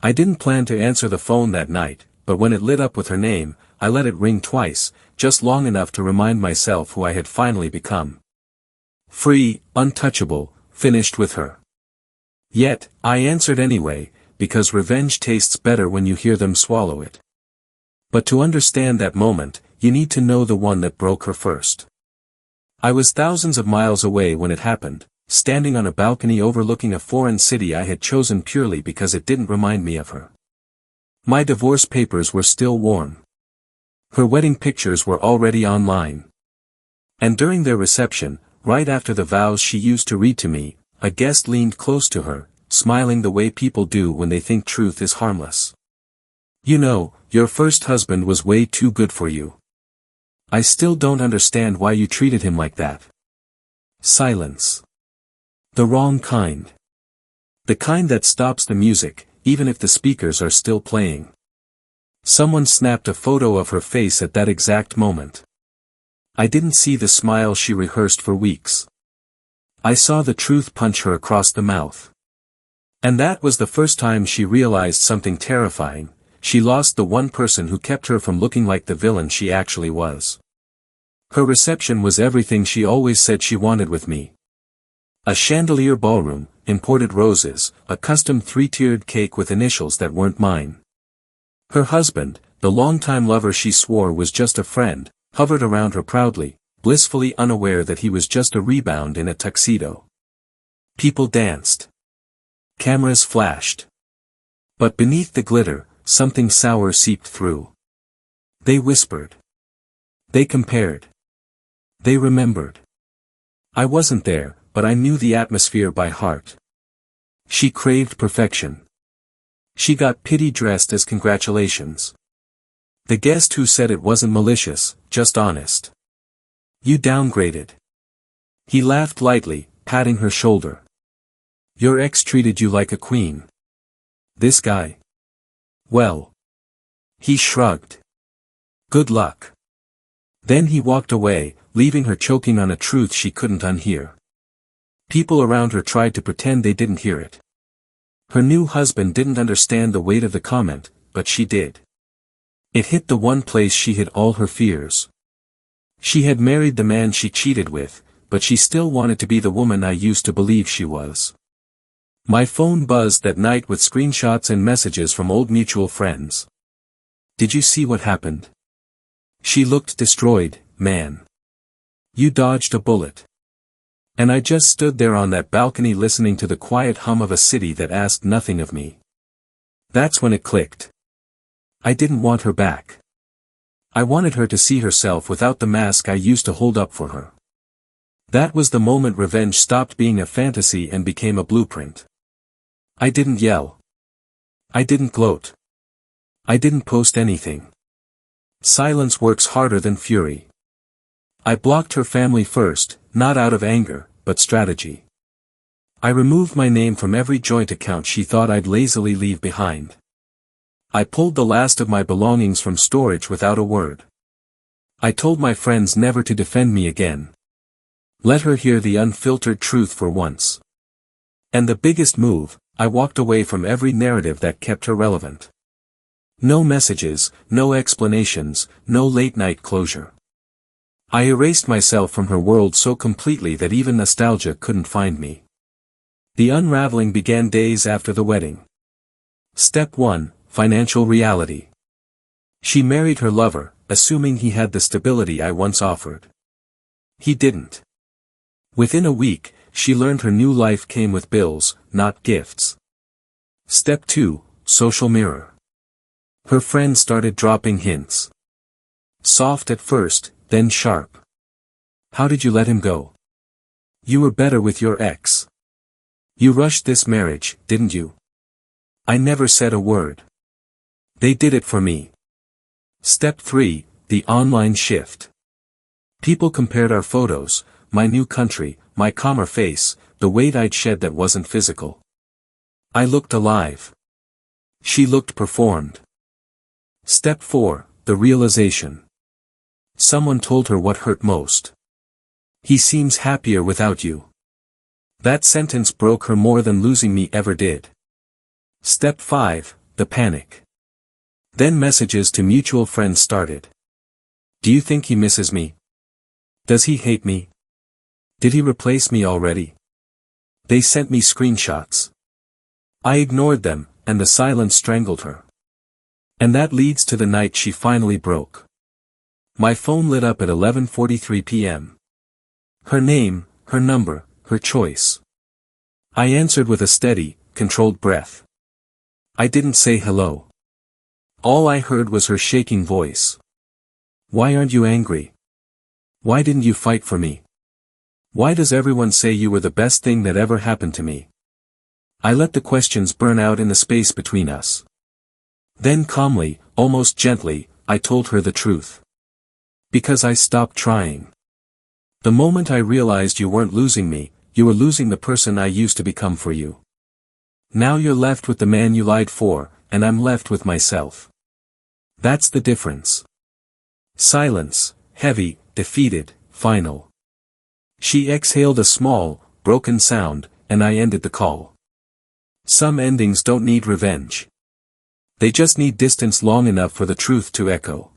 I didn't plan to answer the phone that night, but when it lit up with her name, I let it ring twice, just long enough to remind myself who I had finally become. Free, untouchable, finished with her. Yet, I answered anyway, because revenge tastes better when you hear them swallow it. But to understand that moment, you need to know the one that broke her first. I was thousands of miles away when it happened, standing on a balcony overlooking a foreign city I had chosen purely because it didn't remind me of her. My divorce papers were still warm. Her wedding pictures were already online. And during their reception, right after the vows she used to read to me, a guest leaned close to her, smiling the way people do when they think truth is harmless. You know, your first husband was way too good for you. I still don't understand why you treated him like that. Silence. The wrong kind. The kind that stops the music, even if the speakers are still playing. Someone snapped a photo of her face at that exact moment. I didn't see the smile she rehearsed for weeks. I saw the truth punch her across the mouth. And that was the first time she realized something terrifying. She lost the one person who kept her from looking like the villain she actually was. Her reception was everything she always said she wanted with me. A chandelier ballroom, imported roses, a custom three-tiered cake with initials that weren't mine. Her husband, the longtime lover she swore was just a friend, hovered around her proudly, blissfully unaware that he was just a rebound in a tuxedo. People danced. Cameras flashed. But beneath the glitter, something sour seeped through. They whispered. They compared. They remembered. I wasn't there, but I knew the atmosphere by heart. She craved perfection. She got pity dressed as congratulations. The guest who said it wasn't malicious, just honest. You downgraded. He laughed lightly, patting her shoulder. Your ex treated you like a queen. This guy? Well. He shrugged. Good luck. Then he walked away, leaving her choking on a truth she couldn't unhear. People around her tried to pretend they didn't hear it. Her new husband didn't understand the weight of the comment, but she did. It hit the one place she hid all her fears. She had married the man she cheated with, but she still wanted to be the woman I used to believe she was. My phone buzzed that night with screenshots and messages from old mutual friends. Did you see what happened? She looked destroyed, man. You dodged a bullet. And I just stood there on that balcony listening to the quiet hum of a city that asked nothing of me. That's when it clicked. I didn't want her back. I wanted her to see herself without the mask I used to hold up for her. That was the moment revenge stopped being a fantasy and became a blueprint. I didn't yell. I didn't gloat. I didn't post anything. Silence works harder than fury. I blocked her family first, not out of anger, but strategy. I removed my name from every joint account she thought I'd lazily leave behind. I pulled the last of my belongings from storage without a word. I told my friends never to defend me again. Let her hear the unfiltered truth for once. And the biggest move, I walked away from every narrative that kept her relevant. No messages, no explanations, no late-night closure. I erased myself from her world so completely that even nostalgia couldn't find me. The unraveling began days after the wedding. Step 1, Financial reality. She married her lover, assuming he had the stability I once offered. He didn't. Within a week, she learned her new life came with bills, not gifts. Step 2, Social mirror. Her friends started dropping hints. Soft at first, then sharp. How did you let him go? You were better with your ex. You rushed this marriage, didn't you? I never said a word. They did it for me. Step 3, the online shift. People compared our photos, my new country, my calmer face, the weight I'd shed that wasn't physical. I looked alive. She looked performed. Step 4, the realization. Someone told her what hurt most. He seems happier without you. That sentence broke her more than losing me ever did. Step 5, the panic. Then messages to mutual friends started. Do you think he misses me? Does he hate me? Did he replace me already? They sent me screenshots. I ignored them, and the silence strangled her. And that leads to the night she finally broke. My phone lit up at 11:43 p.m. Her name, her number, her choice. I answered with a steady, controlled breath. I didn't say hello. All I heard was her shaking voice. Why aren't you angry? Why didn't you fight for me? Why does everyone say you were the best thing that ever happened to me? I let the questions burn out in the space between us. Then calmly, almost gently, I told her the truth. Because I stopped trying. The moment I realized you weren't losing me, you were losing the person I used to become for you. Now you're left with the man you lied for, and I'm left with myself. That's the difference. Silence, heavy, defeated, final. She exhaled a small, broken sound, and I ended the call. Some endings don't need revenge. They just need distance long enough for the truth to echo.